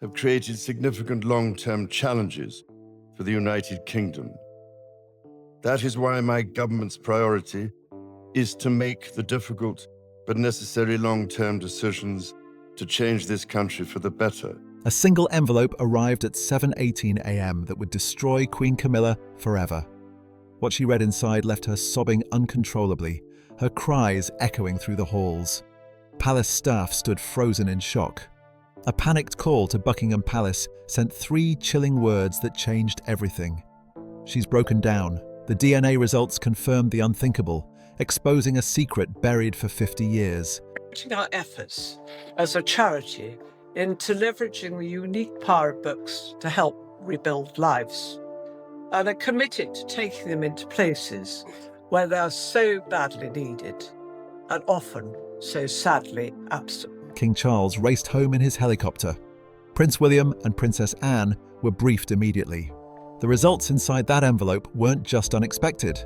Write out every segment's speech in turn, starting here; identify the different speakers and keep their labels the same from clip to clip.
Speaker 1: have created significant long-term challenges for the United Kingdom. That is why my government's priority is to make the difficult but necessary long-term decisions to change this country for the better.
Speaker 2: A single envelope arrived at 7:18 a.m. that would destroy Queen Camilla forever. What she read inside left her sobbing uncontrollably, her cries echoing through the halls. Palace staff stood frozen in shock. A panicked call to Buckingham Palace sent 3 chilling words that changed everything. She's broken down. The DNA results confirmed the unthinkable, exposing a secret buried for 50 years.
Speaker 3: Our efforts as a charity into leveraging the unique power of books to help rebuild lives, and are committed to taking them into places where they are so badly needed and often so sadly absent.
Speaker 2: King Charles raced home in his helicopter. Prince William and Princess Anne were briefed immediately. The results inside that envelope weren't just unexpected.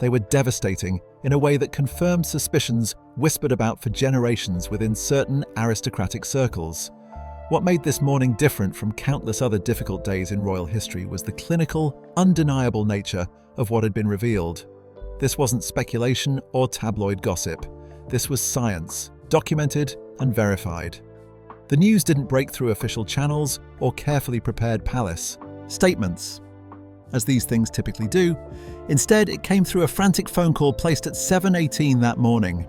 Speaker 2: They were devastating in a way that confirmed suspicions whispered about for generations within certain aristocratic circles. What made this morning different from countless other difficult days in royal history was the clinical, undeniable nature of what had been revealed. This wasn't speculation or tabloid gossip. This was science, documented and verified. The news didn't break through official channels or carefully prepared palace statements, as these things typically do. Instead, it came through a frantic phone call placed at 7:18 that morning.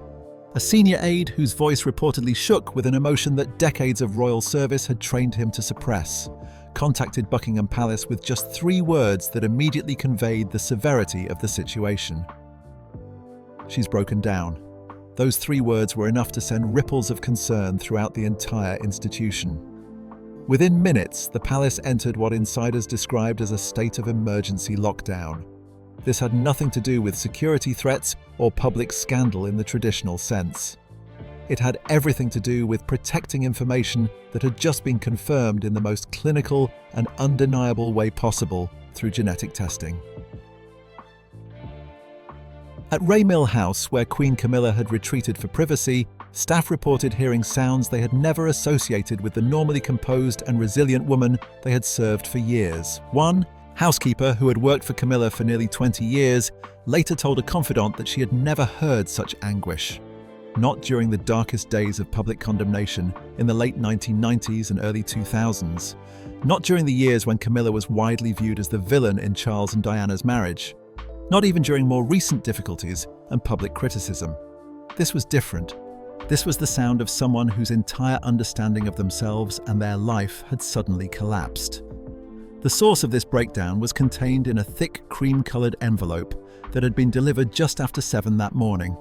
Speaker 2: A senior aide whose voice reportedly shook with an emotion that decades of royal service had trained him to suppress, contacted Buckingham Palace with just 3 words that immediately conveyed the severity of the situation. She's broken down. Those 3 words were enough to send ripples of concern throughout the entire institution. Within minutes, the palace entered what insiders described as a state of emergency lockdown. This had nothing to do with security threats or public scandal in the traditional sense. It had everything to do with protecting information that had just been confirmed in the most clinical and undeniable way possible through genetic testing. At Raymill House, where Queen Camilla had retreated for privacy, staff reported hearing sounds they had never associated with the normally composed and resilient woman they had served for years. One housekeeper, who had worked for Camilla for nearly 20 years, later told a confidant that she had never heard such anguish. Not during the darkest days of public condemnation in the late 1990s and early 2000s. Not during the years when Camilla was widely viewed as the villain in Charles and Diana's marriage. Not even during more recent difficulties and public criticism. This was different. This was the sound of someone whose entire understanding of themselves and their life had suddenly collapsed. The source of this breakdown was contained in a thick cream-coloured envelope that had been delivered just after 7 that morning.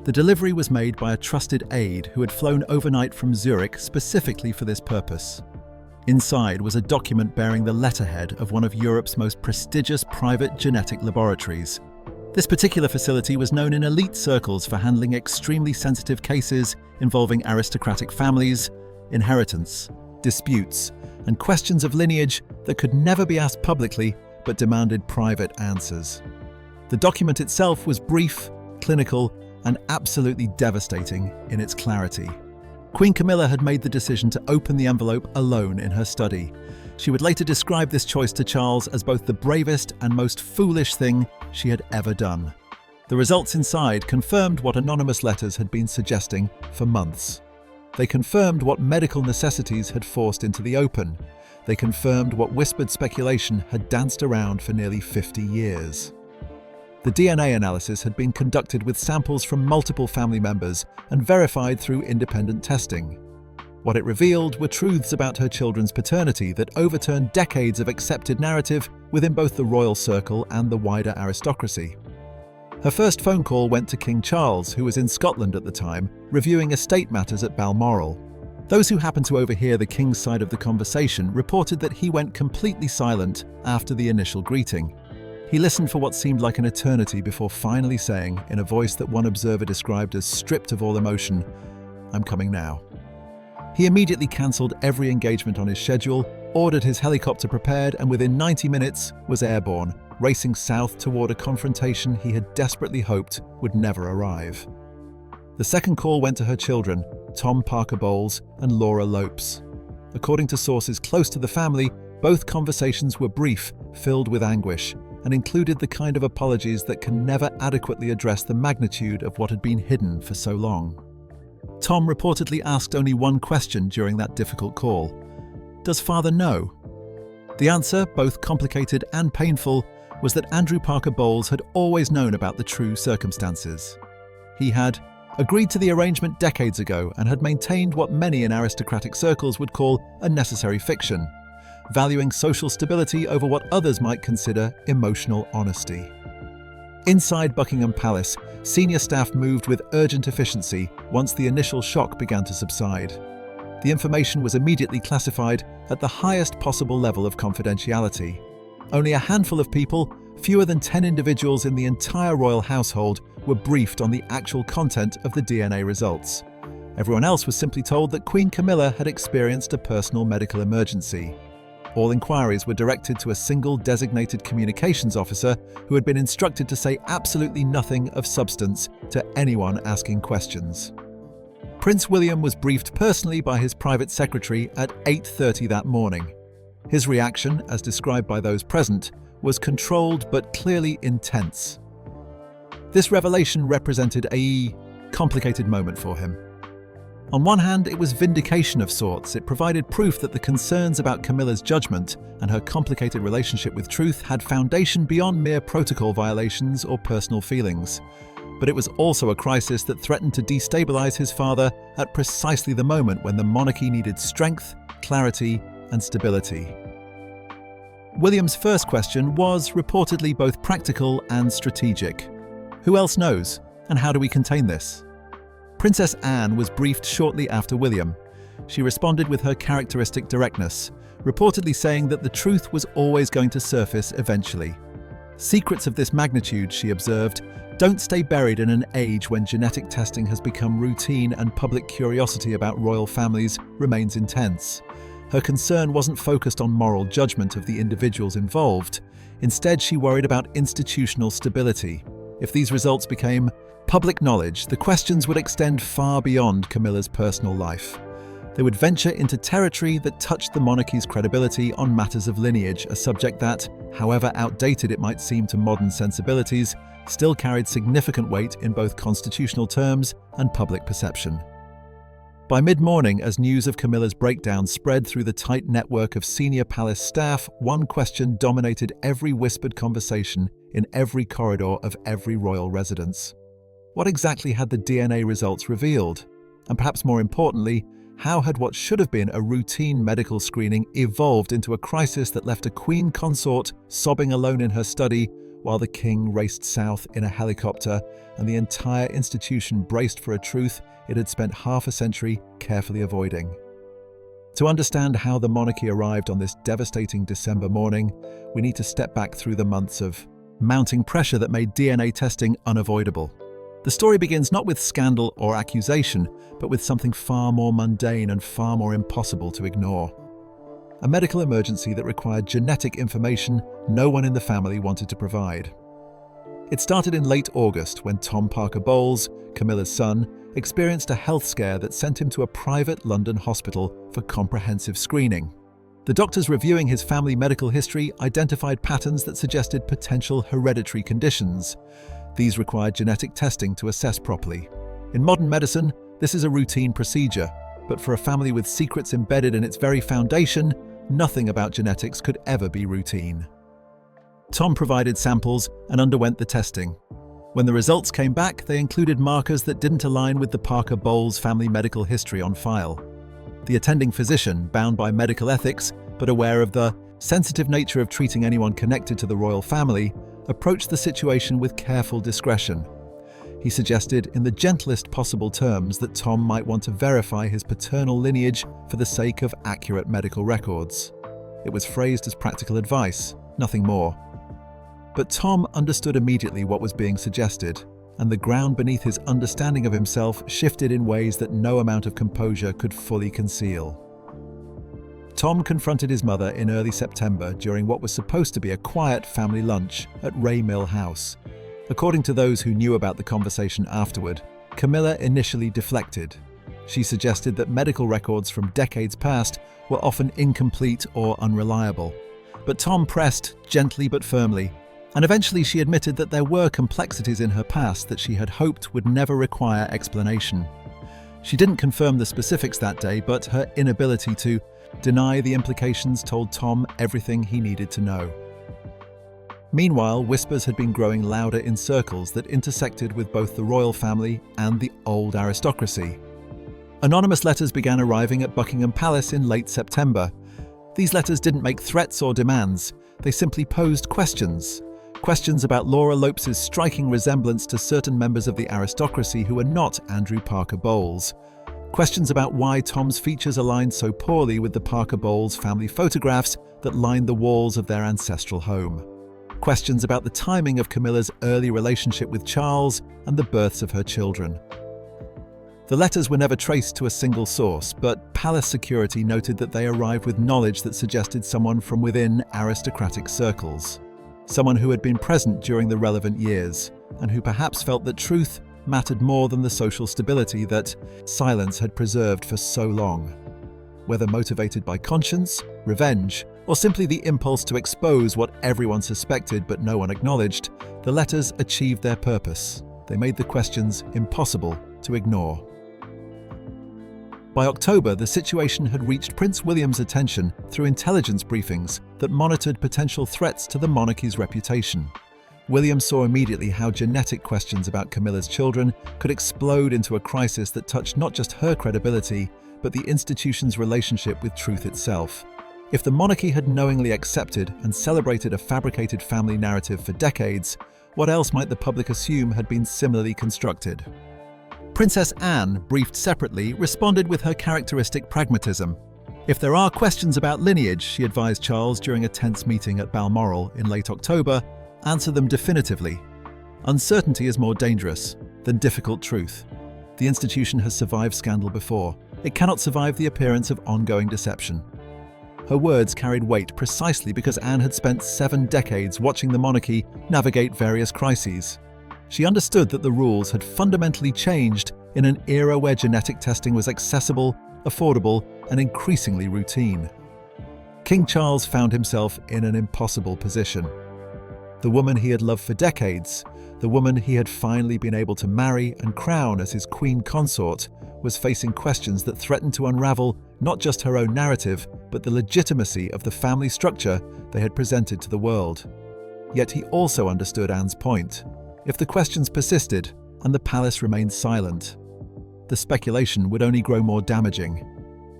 Speaker 2: The delivery was made by a trusted aide who had flown overnight from Zurich specifically for this purpose. Inside was a document bearing the letterhead of one of Europe's most prestigious private genetic laboratories. This particular facility was known in elite circles for handling extremely sensitive cases involving aristocratic families, inheritance, disputes, and questions of lineage that could never be asked publicly but demanded private answers. The document itself was brief, clinical, and absolutely devastating in its clarity. Queen Camilla had made the decision to open the envelope alone in her study. She would later describe this choice to Charles as both the bravest and most foolish thing she had ever done. The results inside confirmed what anonymous letters had been suggesting for months. They confirmed what medical necessities had forced into the open. They confirmed what whispered speculation had danced around for nearly 50 years. The DNA analysis had been conducted with samples from multiple family members and verified through independent testing. What it revealed were truths about her children's paternity that overturned decades of accepted narrative within both the royal circle and the wider aristocracy. Her first phone call went to King Charles, who was in Scotland at the time, reviewing estate matters at Balmoral. Those who happened to overhear the king's side of the conversation reported that he went completely silent after the initial greeting. He listened for what seemed like an eternity before finally saying, in a voice that one observer described as stripped of all emotion, "I'm coming now." He immediately cancelled every engagement on his schedule, ordered his helicopter prepared, and within 90 minutes was airborne, racing south toward a confrontation he had desperately hoped would never arrive. The second call went to her children, Tom Parker Bowles and Laura Lopes. According to sources close to the family, both conversations were brief, filled with anguish, and included the kind of apologies that can never adequately address the magnitude of what had been hidden for so long. Tom reportedly asked only one question during that difficult call. Does father know? The answer, both complicated and painful, was that Andrew Parker Bowles had always known about the true circumstances. He had agreed to the arrangement decades ago and had maintained what many in aristocratic circles would call a necessary fiction, valuing social stability over what others might consider emotional honesty. Inside Buckingham Palace, senior staff moved with urgent efficiency once the initial shock began to subside. The information was immediately classified at the highest possible level of confidentiality. Only a handful of people, fewer than 10 individuals in the entire royal household, were briefed on the actual content of the DNA results. Everyone else was simply told that Queen Camilla had experienced a personal medical emergency. All inquiries were directed to a single designated communications officer who had been instructed to say absolutely nothing of substance to anyone asking questions. Prince William was briefed personally by his private secretary at 8:30 that morning. His reaction, as described by those present, was controlled but clearly intense. This revelation represented a complicated moment for him. On one hand, it was vindication of sorts. It provided proof that the concerns about Camilla's judgment and her complicated relationship with truth had foundation beyond mere protocol violations or personal feelings. But it was also a crisis that threatened to destabilize his father at precisely the moment when the monarchy needed strength, clarity, and stability. William's first question was reportedly both practical and strategic. Who else knows, and how do we contain this? Princess Anne was briefed shortly after William. She responded with her characteristic directness, reportedly saying that the truth was always going to surface eventually. Secrets of this magnitude, she observed, don't stay buried in an age when genetic testing has become routine and public curiosity about royal families remains intense. Her concern wasn't focused on moral judgment of the individuals involved. Instead, she worried about institutional stability. If these results became public knowledge, the questions would extend far beyond Camilla's personal life. They would venture into territory that touched the monarchy's credibility on matters of lineage, a subject that, however outdated it might seem to modern sensibilities, still carried significant weight in both constitutional terms and public perception. By mid-morning, as news of Camilla's breakdown spread through the tight network of senior palace staff, one question dominated every whispered conversation in every corridor of every royal residence. What exactly had the DNA results revealed? And perhaps more importantly, how had what should have been a routine medical screening evolved into a crisis that left a queen consort sobbing alone in her study while the king raced south in a helicopter and the entire institution braced for a truth it had spent half a century carefully avoiding? To understand how the monarchy arrived on this devastating December morning, we need to step back through the months of mounting pressure that made DNA testing unavoidable. The story begins not with scandal or accusation, but with something far more mundane and far more impossible to ignore. A medical emergency that required genetic information no one in the family wanted to provide. It started in late August when Tom Parker Bowles, Camilla's son, experienced a health scare that sent him to a private London hospital for comprehensive screening. The doctors reviewing his family medical history identified patterns that suggested potential hereditary conditions. These required genetic testing to assess properly. In modern medicine, this is a routine procedure, but for a family with secrets embedded in its very foundation, nothing about genetics could ever be routine. Tom provided samples and underwent the testing. When the results came back, they included markers that didn't align with the Parker Bowles family medical history on file. The attending physician, bound by medical ethics, but aware of the sensitive nature of treating anyone connected to the royal family, approached the situation with careful discretion. He suggested in the gentlest possible terms that Tom might want to verify his paternal lineage for the sake of accurate medical records. It was phrased as practical advice, nothing more. But Tom understood immediately what was being suggested, and the ground beneath his understanding of himself shifted in ways that no amount of composure could fully conceal. Tom confronted his mother in early September during what was supposed to be a quiet family lunch at Ray Mill House. According to those who knew about the conversation afterward, Camilla initially deflected. She suggested that medical records from decades past were often incomplete or unreliable. But Tom pressed gently but firmly, and eventually she admitted that there were complexities in her past that she had hoped would never require explanation. She didn't confirm the specifics that day, but her inability to deny the implications told Tom everything he needed to know. Meanwhile, whispers had been growing louder in circles that intersected with both the royal family and the old aristocracy. Anonymous letters began arriving at Buckingham Palace in late September. These letters didn't make threats or demands, they simply posed questions. Questions about Laura Lopes's striking resemblance to certain members of the aristocracy who were not Andrew Parker Bowles. Questions about why Tom's features aligned so poorly with the Parker Bowles family photographs that lined the walls of their ancestral home. Questions about the timing of Camilla's early relationship with Charles and the births of her children. The letters were never traced to a single source, but palace security noted that they arrived with knowledge that suggested someone from within aristocratic circles. Someone who had been present during the relevant years, and who perhaps felt that truth mattered more than the social stability that silence had preserved for so long. Whether motivated by conscience, revenge, or simply the impulse to expose what everyone suspected but no one acknowledged, the letters achieved their purpose. They made the questions impossible to ignore. By October, the situation had reached Prince William's attention through intelligence briefings that monitored potential threats to the monarchy's reputation. William saw immediately how genetic questions about Camilla's children could explode into a crisis that touched not just her credibility, but the institution's relationship with truth itself. If the monarchy had knowingly accepted and celebrated a fabricated family narrative for decades, what else might the public assume had been similarly constructed? Princess Anne, briefed separately, responded with her characteristic pragmatism. If there are questions about lineage, she advised Charles during a tense meeting at Balmoral in late October, answer them definitively. Uncertainty is more dangerous than difficult truth. The institution has survived scandal before. It cannot survive the appearance of ongoing deception. Her words carried weight precisely because Anne had spent 7 decades watching the monarchy navigate various crises. She understood that the rules had fundamentally changed in an era where genetic testing was accessible, affordable, and increasingly routine. King Charles found himself in an impossible position. The woman he had loved for decades, the woman he had finally been able to marry and crown as his queen consort, was facing questions that threatened to unravel not just her own narrative, but the legitimacy of the family structure they had presented to the world. Yet he also understood Anne's point. If the questions persisted and the palace remained silent, the speculation would only grow more damaging.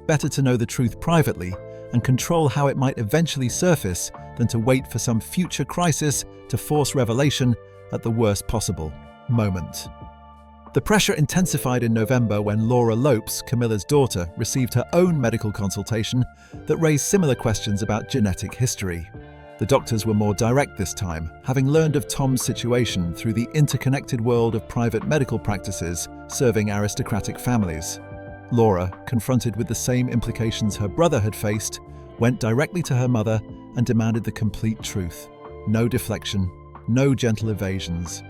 Speaker 2: Better to know the truth privately and control how it might eventually surface than to wait for some future crisis to force revelation at the worst possible moment. The pressure intensified in November when Laura Lopes, Camilla's daughter, received her own medical consultation that raised similar questions about genetic history. The doctors were more direct this time, having learned of Tom's situation through the interconnected world of private medical practices serving aristocratic families. Laura, confronted with the same implications her brother had faced, went directly to her mother and demanded the complete truth. No deflection, no gentle evasions,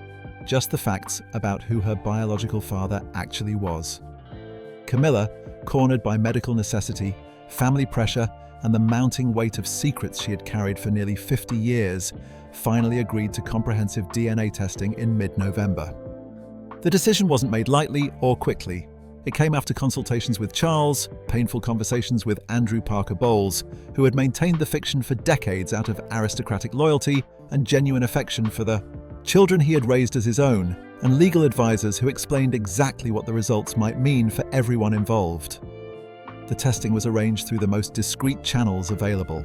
Speaker 2: just the facts about who her biological father actually was. Camilla, cornered by medical necessity, family pressure, and the mounting weight of secrets she had carried for nearly 50 years, finally agreed to comprehensive DNA testing in mid-November. The decision wasn't made lightly or quickly. It came after consultations with Charles, painful conversations with Andrew Parker Bowles, who had maintained the fiction for decades out of aristocratic loyalty and genuine affection for the children he had raised as his own, and legal advisors who explained exactly what the results might mean for everyone involved. The testing was arranged through the most discreet channels available.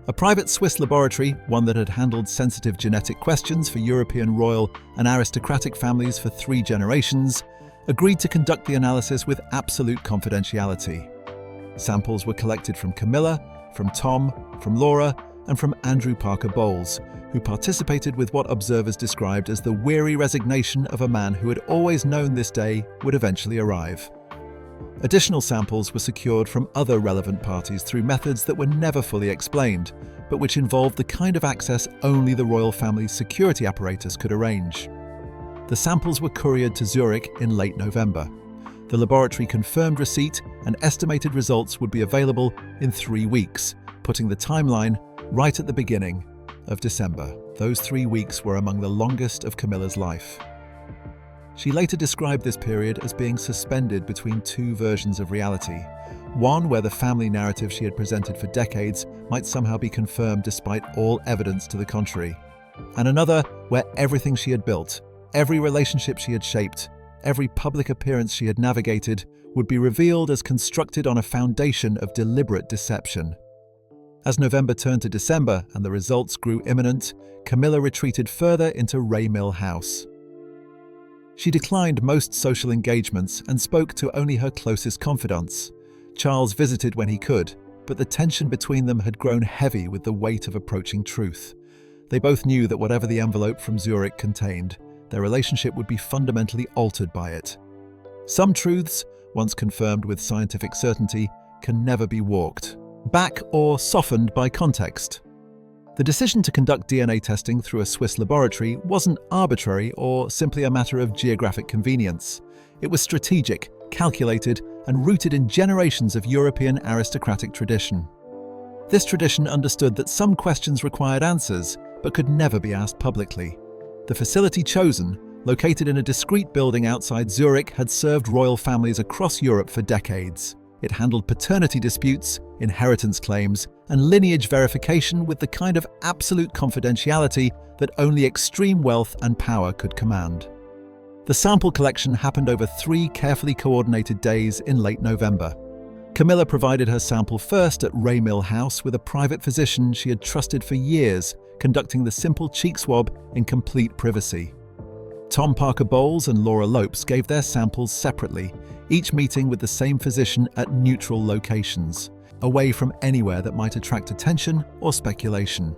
Speaker 2: A private Swiss laboratory, one that had handled sensitive genetic questions for European royal and aristocratic families for 3 generations, agreed to conduct the analysis with absolute confidentiality. Samples were collected from Camilla, from Tom, from Laura, and from Andrew Parker Bowles, who participated with what observers described as the weary resignation of a man who had always known this day would eventually arrive. Additional samples were secured from other relevant parties through methods that were never fully explained, but which involved the kind of access only the royal family's security apparatus could arrange. The samples were couriered to Zurich in late November. The laboratory confirmed receipt and estimated results would be available in 3 weeks, putting the timeline right at the beginning of December. Those 3 weeks were among the longest of Camilla's life. She later described this period as being suspended between two versions of reality. One where the family narrative she had presented for decades might somehow be confirmed despite all evidence to the contrary. And another where everything she had built, every relationship she had shaped, every public appearance she had navigated would be revealed as constructed on a foundation of deliberate deception. As November turned to December and the results grew imminent, Camilla retreated further into Raymill House. She declined most social engagements and spoke to only her closest confidants. Charles visited when he could, but the tension between them had grown heavy with the weight of approaching truth. They both knew that whatever the envelope from Zurich contained, their relationship would be fundamentally altered by it. Some truths, once confirmed with scientific certainty, can never be walked back or softened by context. The decision to conduct DNA testing through a Swiss laboratory wasn't arbitrary or simply a matter of geographic convenience. It was strategic, calculated, and rooted in generations of European aristocratic tradition. This tradition understood that some questions required answers, but could never be asked publicly. The facility chosen, located in a discreet building outside Zurich, had served royal families across Europe for decades. It handled paternity disputes, inheritance claims, and lineage verification with the kind of absolute confidentiality that only extreme wealth and power could command. The sample collection happened over 3 carefully coordinated days in late November. Camilla provided her sample first at Raymill House with a private physician she had trusted for years, conducting the simple cheek swab in complete privacy. Tom Parker Bowles and Laura Lopes gave their samples separately, each meeting with the same physician at neutral locations, away from anywhere that might attract attention or speculation.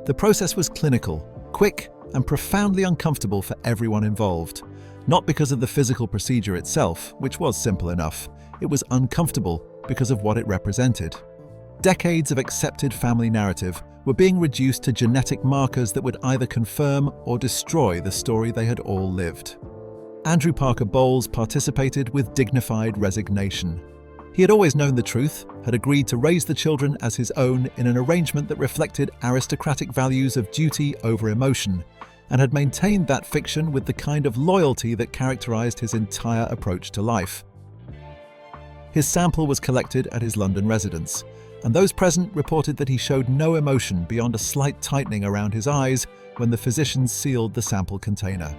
Speaker 2: The process was clinical, quick, and profoundly uncomfortable for everyone involved. Not because of the physical procedure itself, which was simple enough. It was uncomfortable because of what it represented. Decades of accepted family narrative were being reduced to genetic markers that would either confirm or destroy the story they had all lived. Andrew Parker Bowles participated with dignified resignation. He had always known the truth, had agreed to raise the children as his own in an arrangement that reflected aristocratic values of duty over emotion, and had maintained that fiction with the kind of loyalty that characterized his entire approach to life. His sample was collected at his London residence, and those present reported that he showed no emotion beyond a slight tightening around his eyes when the physicians sealed the sample container.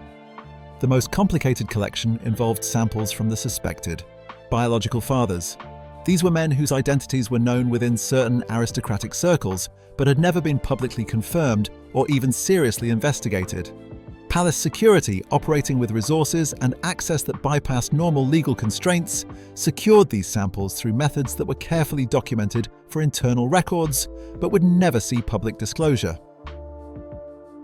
Speaker 2: The most complicated collection involved samples from the suspected biological fathers. These were men whose identities were known within certain aristocratic circles, but had never been publicly confirmed or even seriously investigated. Palace security, operating with resources and access that bypassed normal legal constraints, secured these samples through methods that were carefully documented for internal records, but would never see public disclosure.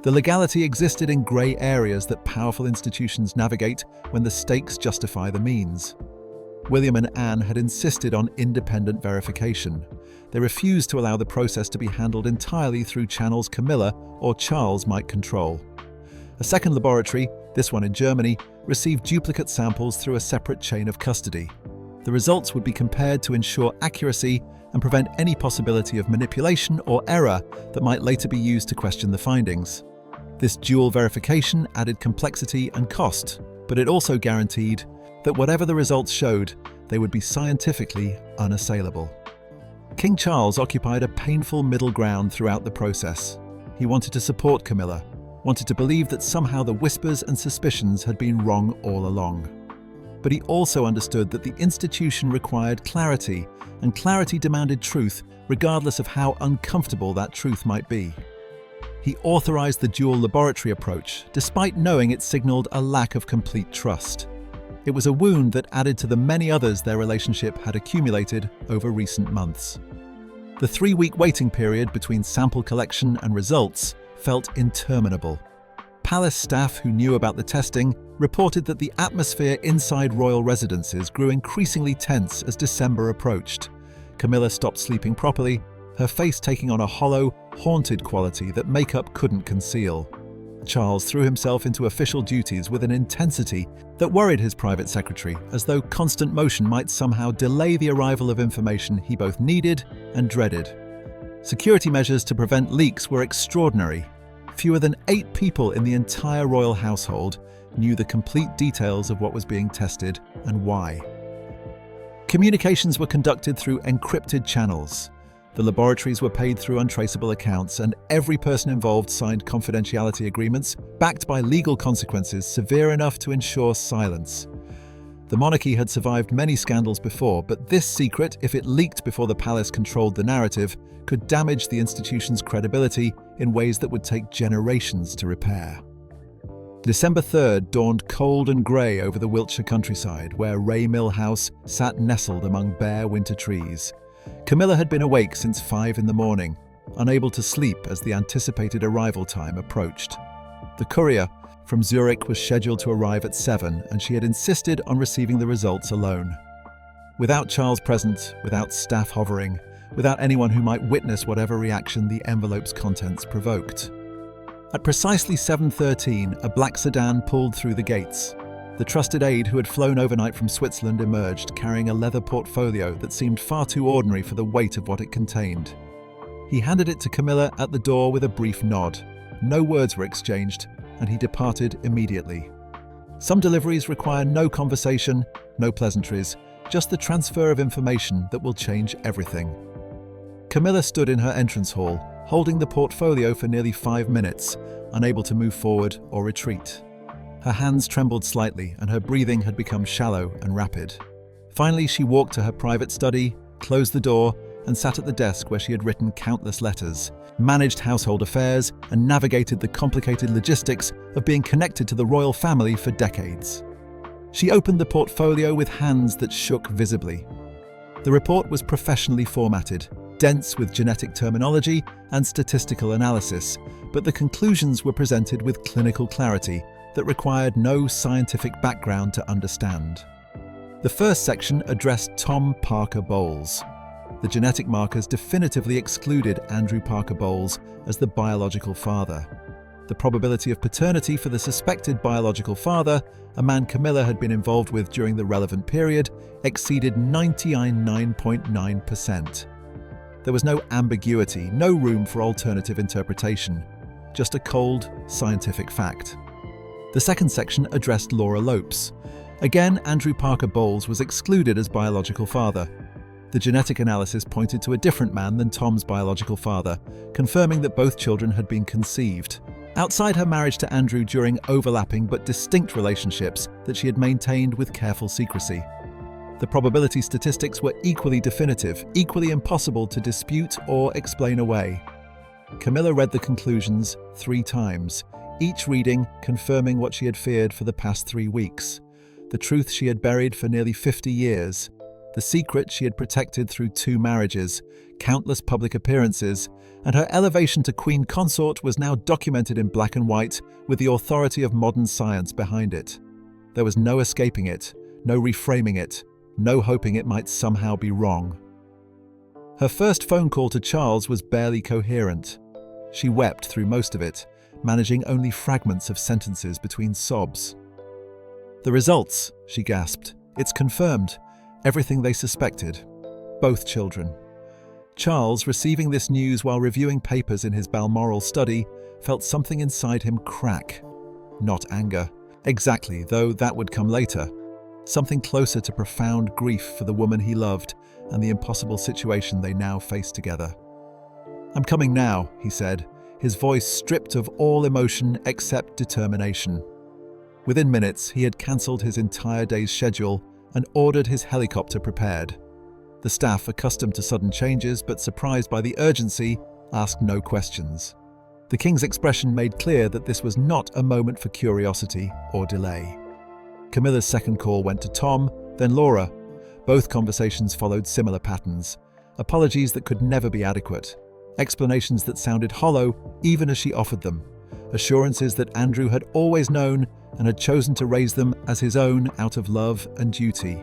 Speaker 2: The legality existed in grey areas that powerful institutions navigate when the stakes justify the means. William and Anne had insisted on independent verification. They refused to allow the process to be handled entirely through channels Camilla or Charles might control. A second laboratory, this one in Germany, received duplicate samples through a separate chain of custody. The results would be compared to ensure accuracy and prevent any possibility of manipulation or error that might later be used to question the findings. This dual verification added complexity and cost, but it also guaranteed that whatever the results showed, they would be scientifically unassailable. King Charles occupied a painful middle ground throughout the process. He wanted to support Camilla, wanted to believe that somehow the whispers and suspicions had been wrong all along. But he also understood that the institution required clarity, and clarity demanded truth, regardless of how uncomfortable that truth might be. He authorized the dual laboratory approach, despite knowing it signaled a lack of complete trust. It was a wound that added to the many others their relationship had accumulated over recent months. The 3-week waiting period between sample collection and results felt interminable. Palace staff who knew about the testing reported that the atmosphere inside royal residences grew increasingly tense as December approached. Camilla stopped sleeping properly, her face taking on a hollow, haunted quality that makeup couldn't conceal. Charles threw himself into official duties with an intensity that worried his private secretary, as though constant motion might somehow delay the arrival of information he both needed and dreaded. Security measures to prevent leaks were extraordinary. Fewer than 8 people in the entire royal household knew the complete details of what was being tested and why. Communications were conducted through encrypted channels. The laboratories were paid through untraceable accounts, and every person involved signed confidentiality agreements backed by legal consequences severe enough to ensure silence. The monarchy had survived many scandals before, but this secret, if it leaked before the palace controlled the narrative, could damage the institution's credibility in ways that would take generations to repair. December 3rd dawned cold and grey over the Wiltshire countryside, where Raymill House sat nestled among bare winter trees. Camilla had been awake since 5 in the morning, unable to sleep as the anticipated arrival time approached. The courier from Zurich was scheduled to arrive at 7, and she had insisted on receiving the results alone. Without Charles present, without staff hovering, without anyone who might witness whatever reaction the envelope's contents provoked. At precisely 7:13, a black sedan pulled through the gates. The trusted aide who had flown overnight from Switzerland emerged, carrying a leather portfolio that seemed far too ordinary for the weight of what it contained. He handed it to Camilla at the door with a brief nod. No words were exchanged, and he departed immediately. Some deliveries require no conversation, no pleasantries, just the transfer of information that will change everything. Camilla stood in her entrance hall, holding the portfolio for nearly 5 minutes, unable to move forward or retreat. Her hands trembled slightly, and her breathing had become shallow and rapid. Finally, she walked to her private study, closed the door, and sat at the desk where she had written countless letters, managed household affairs, and navigated the complicated logistics of being connected to the royal family for decades. She opened the portfolio with hands that shook visibly. The report was professionally formatted, dense with genetic terminology and statistical analysis, but the conclusions were presented with clinical clarity that required no scientific background to understand. The first section addressed Tom Parker Bowles. The genetic markers definitively excluded Andrew Parker Bowles as the biological father. The probability of paternity for the suspected biological father, a man Camilla had been involved with during the relevant period, exceeded 99.9%. There was no ambiguity, no room for alternative interpretation, just a cold, scientific fact. The second section addressed Laura Lopes. Again, Andrew Parker Bowles was excluded as biological father. The genetic analysis pointed to a different man than Tom's biological father, confirming that both children had been conceived outside her marriage to Andrew during overlapping but distinct relationships that she had maintained with careful secrecy. The probability statistics were equally definitive, equally impossible to dispute or explain away. Camilla read the conclusions 3 times, each reading confirming what she had feared for the past 3 weeks. The truth she had buried for nearly 50 years, the secret she had protected through 2 marriages, countless public appearances, and her elevation to Queen Consort was now documented in black and white with the authority of modern science behind it. There was no escaping it, no reframing it, no hoping it might somehow be wrong. Her first phone call to Charles was barely coherent. She wept through most of it, managing only fragments of sentences between sobs. "The results," she gasped. "It's confirmed. Everything they suspected. Both children." Charles, receiving this news while reviewing papers in his Balmoral study, felt something inside him crack. Not anger. Exactly, though that would come later. Something closer to profound grief for the woman he loved and the impossible situation they now faced together. "I'm coming now," he said, his voice stripped of all emotion except determination. Within minutes, he had cancelled his entire day's schedule and ordered his helicopter prepared. The staff, accustomed to sudden changes but surprised by the urgency, asked no questions. The king's expression made clear that this was not a moment for curiosity or delay. Camilla's second call went to Tom, then Laura. Both conversations followed similar patterns. Apologies that could never be adequate. Explanations that sounded hollow even as she offered them. Assurances that Andrew had always known and had chosen to raise them as his own out of love and duty.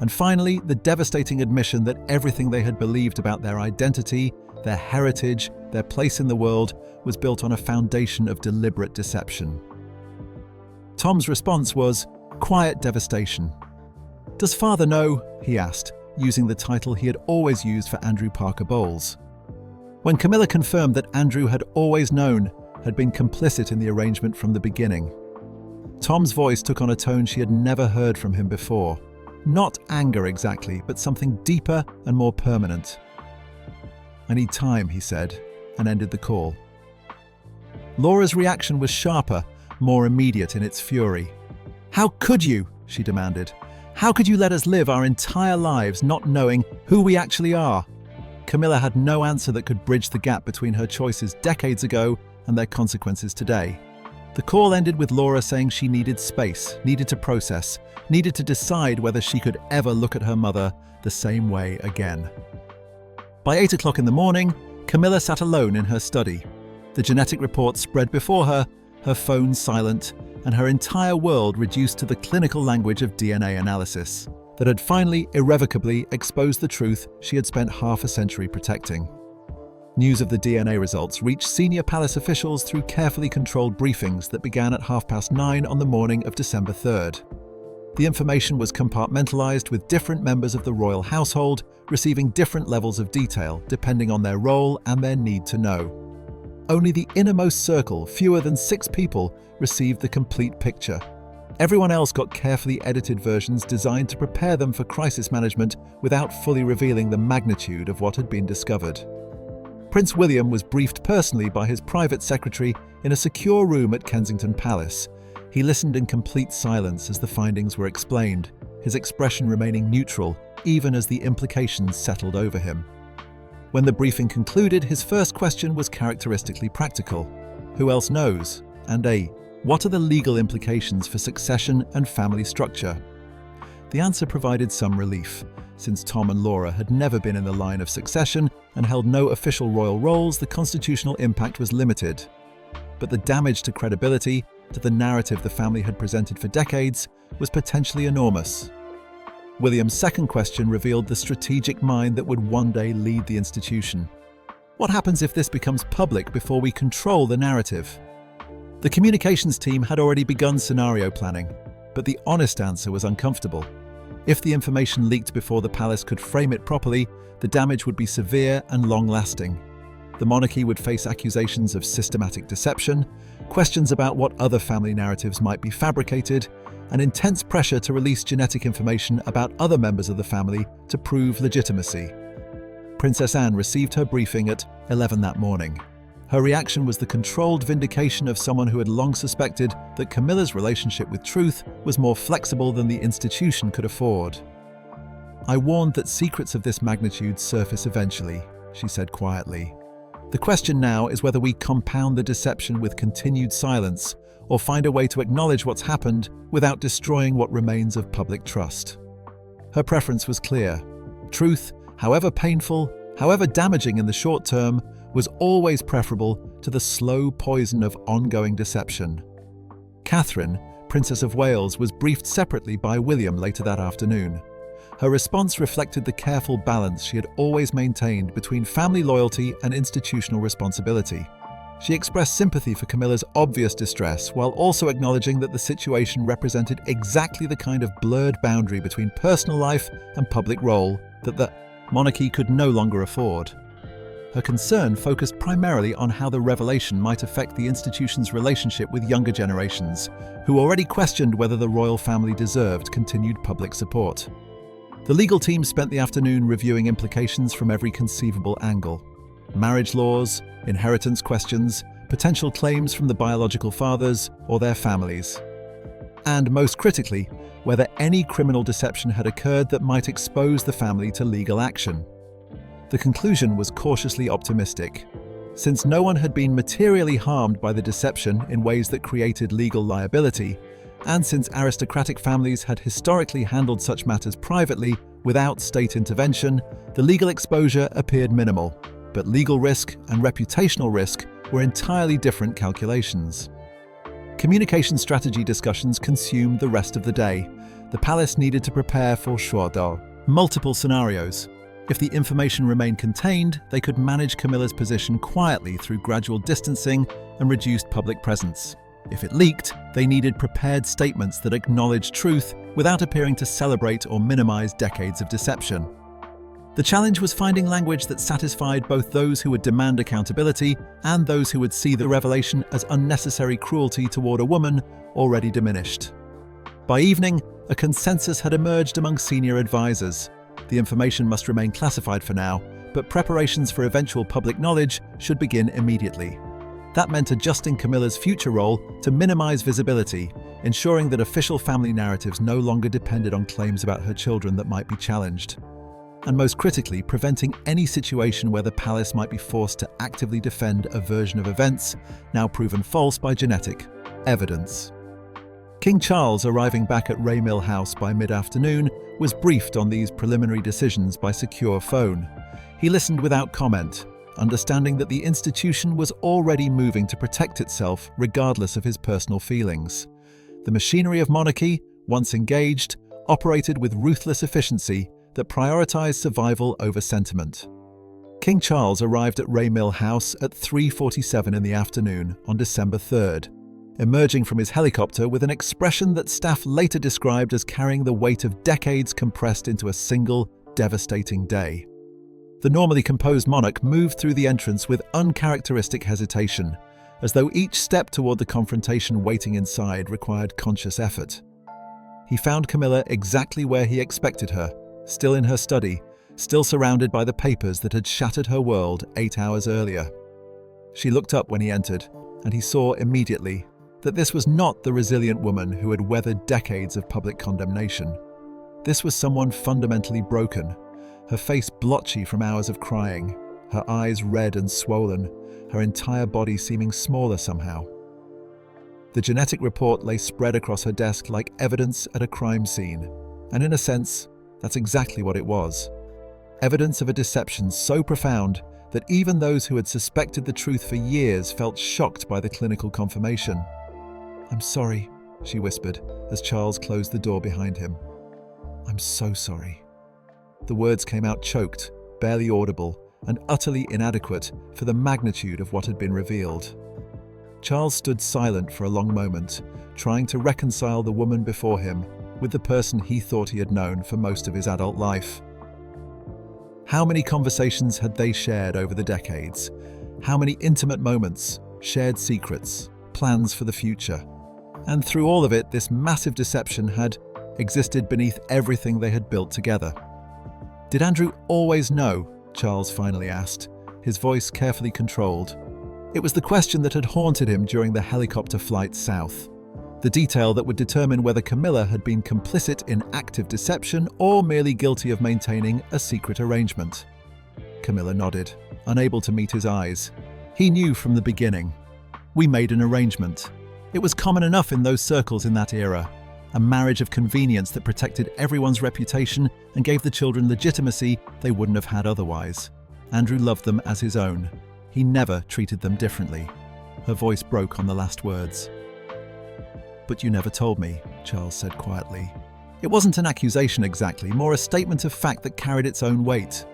Speaker 2: And finally, the devastating admission that everything they had believed about their identity their heritage, their place in the world was built on a foundation of deliberate deception. Tom's response was quiet devastation. "Does father know?" he asked, using the title he had always used for Andrew Parker Bowles. When Camilla confirmed that Andrew had always known, had been complicit in the arrangement from the beginning, Tom's voice took on a tone she had never heard from him before. Not anger exactly, but something deeper and more permanent. "I need time," he said, and ended the call. Laura's reaction was sharper, more immediate in its fury. "How could you?" she demanded. "How could you let us live our entire lives not knowing who we actually are?" Camilla had no answer that could bridge the gap between her choices decades ago and their consequences today. The call ended with Laura saying she needed space, needed to process, needed to decide whether she could ever look at her mother the same way again. By 8 o'clock in the morning, Camilla sat alone in her study. The genetic report spread before her, her phone silent, and her entire world reduced to the clinical language of DNA analysis that had finally, irrevocably exposed the truth she had spent half a century protecting. News of the DNA results reached senior palace officials through carefully controlled briefings that began at 9:30 on the morning of December 3rd. The information was compartmentalized, with different members of the royal household receiving different levels of detail depending on their role and their need to know. Only the innermost circle, fewer than 6 people, received the complete picture. Everyone else got carefully edited versions designed to prepare them for crisis management without fully revealing the magnitude of what had been discovered. Prince William was briefed personally by his private secretary in a secure room at Kensington Palace. He listened in complete silence as the findings were explained, his expression remaining neutral even as the implications settled over him. When the briefing concluded, his first question was characteristically practical. Who else knows? And what are the legal implications for succession and family structure? The answer provided some relief. Since Tom and Laura had never been in the line of succession and held no official royal roles, the constitutional impact was limited. But the damage to credibility, to the narrative the family had presented for decades, was potentially enormous. William's second question revealed the strategic mind that would one day lead the institution. What happens if this becomes public before we control the narrative? The communications team had already begun scenario planning, but the honest answer was uncomfortable. If the information leaked before the palace could frame it properly, the damage would be severe and long-lasting. The monarchy would face accusations of systematic deception, questions about what other family narratives might be fabricated, and intense pressure to release genetic information about other members of the family to prove legitimacy. Princess Anne received her briefing at 11 that morning. Her reaction was the controlled vindication of someone who had long suspected that Camilla's relationship with truth was more flexible than the institution could afford. "I warned that secrets of this magnitude surface eventually," she said quietly. "The question now is whether we compound the deception with continued silence or find a way to acknowledge what's happened without destroying what remains of public trust." Her preference was clear. Truth, however painful, however damaging in the short term, was always preferable to the slow poison of ongoing deception. Catherine, Princess of Wales, was briefed separately by William later that afternoon. Her response reflected the careful balance she had always maintained between family loyalty and institutional responsibility. She expressed sympathy for Camilla's obvious distress while also acknowledging that the situation represented exactly the kind of blurred boundary between personal life and public role that the monarchy could no longer afford. Her concern focused primarily on how the revelation might affect the institution's relationship with younger generations, who already questioned whether the royal family deserved continued public support. The legal team spent the afternoon reviewing implications from every conceivable angle: marriage laws, inheritance questions, potential claims from the biological fathers or their families, and most critically, whether any criminal deception had occurred that might expose the family to legal action. The conclusion was cautiously optimistic. Since no one had been materially harmed by the deception in ways that created legal liability, and since aristocratic families had historically handled such matters privately without state intervention, the legal exposure appeared minimal. But legal risk and reputational risk were entirely different calculations. Communication strategy discussions consumed the rest of the day. The palace needed to prepare for multiple scenarios. If the information remained contained, they could manage Camilla's position quietly through gradual distancing and reduced public presence. If it leaked, they needed prepared statements that acknowledged truth without appearing to celebrate or minimize decades of deception. The challenge was finding language that satisfied both those who would demand accountability and those who would see the revelation as unnecessary cruelty toward a woman already diminished. By evening, a consensus had emerged among senior advisors. The information must remain classified for now, but preparations for eventual public knowledge should begin immediately. That meant adjusting Camilla's future role to minimize visibility, ensuring that official family narratives no longer depended on claims about her children that might be challenged. And most critically, preventing any situation where the palace might be forced to actively defend a version of events now proven false by genetic evidence. King Charles, arriving back at Raymill House by mid-afternoon, was briefed on these preliminary decisions by secure phone. He listened without comment, understanding that the institution was already moving to protect itself regardless of his personal feelings. The machinery of monarchy, once engaged, operated with ruthless efficiency that prioritized survival over sentiment. King Charles arrived at Raymill House at 3:47 in the afternoon on December 3rd, emerging from his helicopter with an expression that staff later described as carrying the weight of decades compressed into a single, devastating day. The normally composed monarch moved through the entrance with uncharacteristic hesitation, as though each step toward the confrontation waiting inside required conscious effort. He found Camilla exactly where he expected her, still in her study, still surrounded by the papers that had shattered her world 8 hours earlier. She looked up when he entered, and he saw immediately that this was not the resilient woman who had weathered decades of public condemnation. This was someone fundamentally broken, her face blotchy from hours of crying, her eyes red and swollen, her entire body seeming smaller somehow. The genetic report lay spread across her desk like evidence at a crime scene, and in a sense, that's exactly what it was. Evidence of a deception so profound that even those who had suspected the truth for years felt shocked by the clinical confirmation. "I'm sorry," she whispered as Charles closed the door behind him. "I'm so sorry." The words came out choked, barely audible, and utterly inadequate for the magnitude of what had been revealed. Charles stood silent for a long moment, trying to reconcile the woman before him with the person he thought he had known for most of his adult life. How many conversations had they shared over the decades? How many intimate moments, shared secrets, plans for the future? And through all of it, this massive deception had existed beneath everything they had built together. Did Andrew always know? Charles finally asked, his voice carefully controlled. It was the question that had haunted him during the helicopter flight south. The detail that would determine whether Camilla had been complicit in active deception or merely guilty of maintaining a secret arrangement. Camilla nodded, unable to meet his eyes. He knew from the beginning. We made an arrangement. It was common enough in those circles in that era. A marriage of convenience that protected everyone's reputation and gave the children legitimacy they wouldn't have had otherwise. Andrew loved them as his own. He never treated them differently. Her voice broke on the last words. "But you never told me," Charles said quietly. It wasn't an accusation exactly, more a statement of fact that carried its own weight.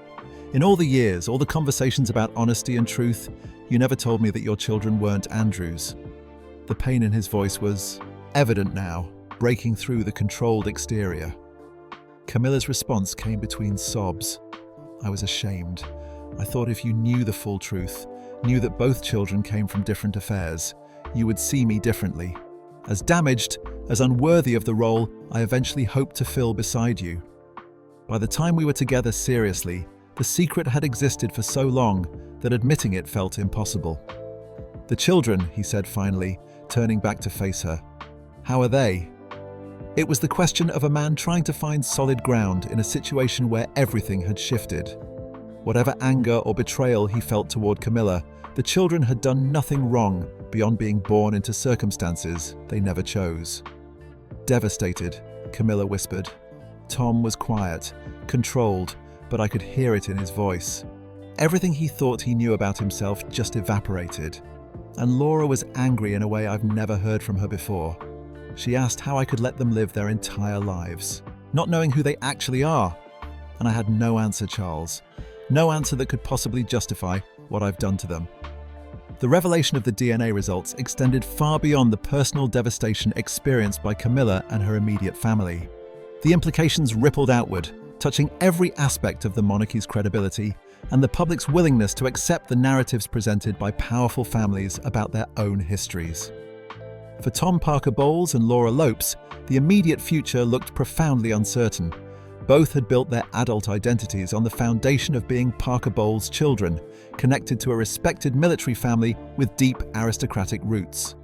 Speaker 2: "In all the years, all the conversations about honesty and truth, you never told me that your children weren't Andrew's." The pain in his voice was evident now, breaking through the controlled exterior. Camilla's response came between sobs. "I was ashamed. I thought if you knew the full truth, knew that both children came from different affairs, you would see me differently. As damaged, as unworthy of the role I eventually hoped to fill beside you. By the time we were together seriously, the secret had existed for so long that admitting it felt impossible." "The children," he said finally, turning back to face her. "How are they?" It was the question of a man trying to find solid ground in a situation where everything had shifted. Whatever anger or betrayal he felt toward Camilla, the children had done nothing wrong beyond being born into circumstances they never chose. "Devastated," Camilla whispered. Tom was quiet, controlled, but I could hear it in his voice. Everything he thought he knew about himself just evaporated. And Laura was angry in a way I've never heard from her before. She asked how I could let them live their entire lives, not knowing who they actually are. and I had no answer, Charles. No answer that could possibly justify what I've done to them. The revelation of the DNA results extended far beyond the personal devastation experienced by Camilla and her immediate family. The implications rippled outward, touching every aspect of the monarchy's credibility and the public's willingness to accept the narratives presented by powerful families about their own histories. For Tom Parker Bowles and Laura Lopes, the immediate future looked profoundly uncertain. Both had built their adult identities on the foundation of being Parker Bowles' children, connected to a respected military family with deep aristocratic roots.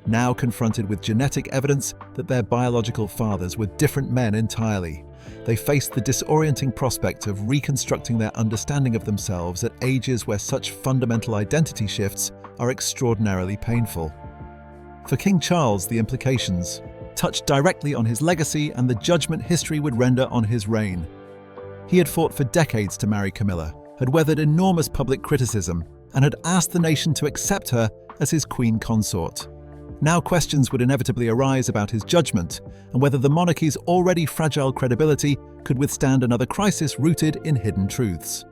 Speaker 2: Now confronted with genetic evidence that their biological fathers were different men entirely, they faced the disorienting prospect of reconstructing their understanding of themselves at ages where such fundamental identity shifts are extraordinarily painful. For King Charles, the implications touched directly on his legacy and the judgment history would render on his reign. He had fought for decades to marry Camilla, had weathered enormous public criticism, and had asked the nation to accept her as his queen consort. Now questions would inevitably arise about his judgment and whether the monarchy's already fragile credibility could withstand another crisis rooted in hidden truths.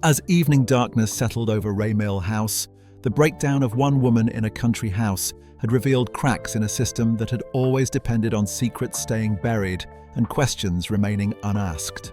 Speaker 2: As evening darkness settled over Raymale House, the breakdown of one woman in a country house had revealed cracks in a system that had always depended on secrets staying buried and questions remaining unasked.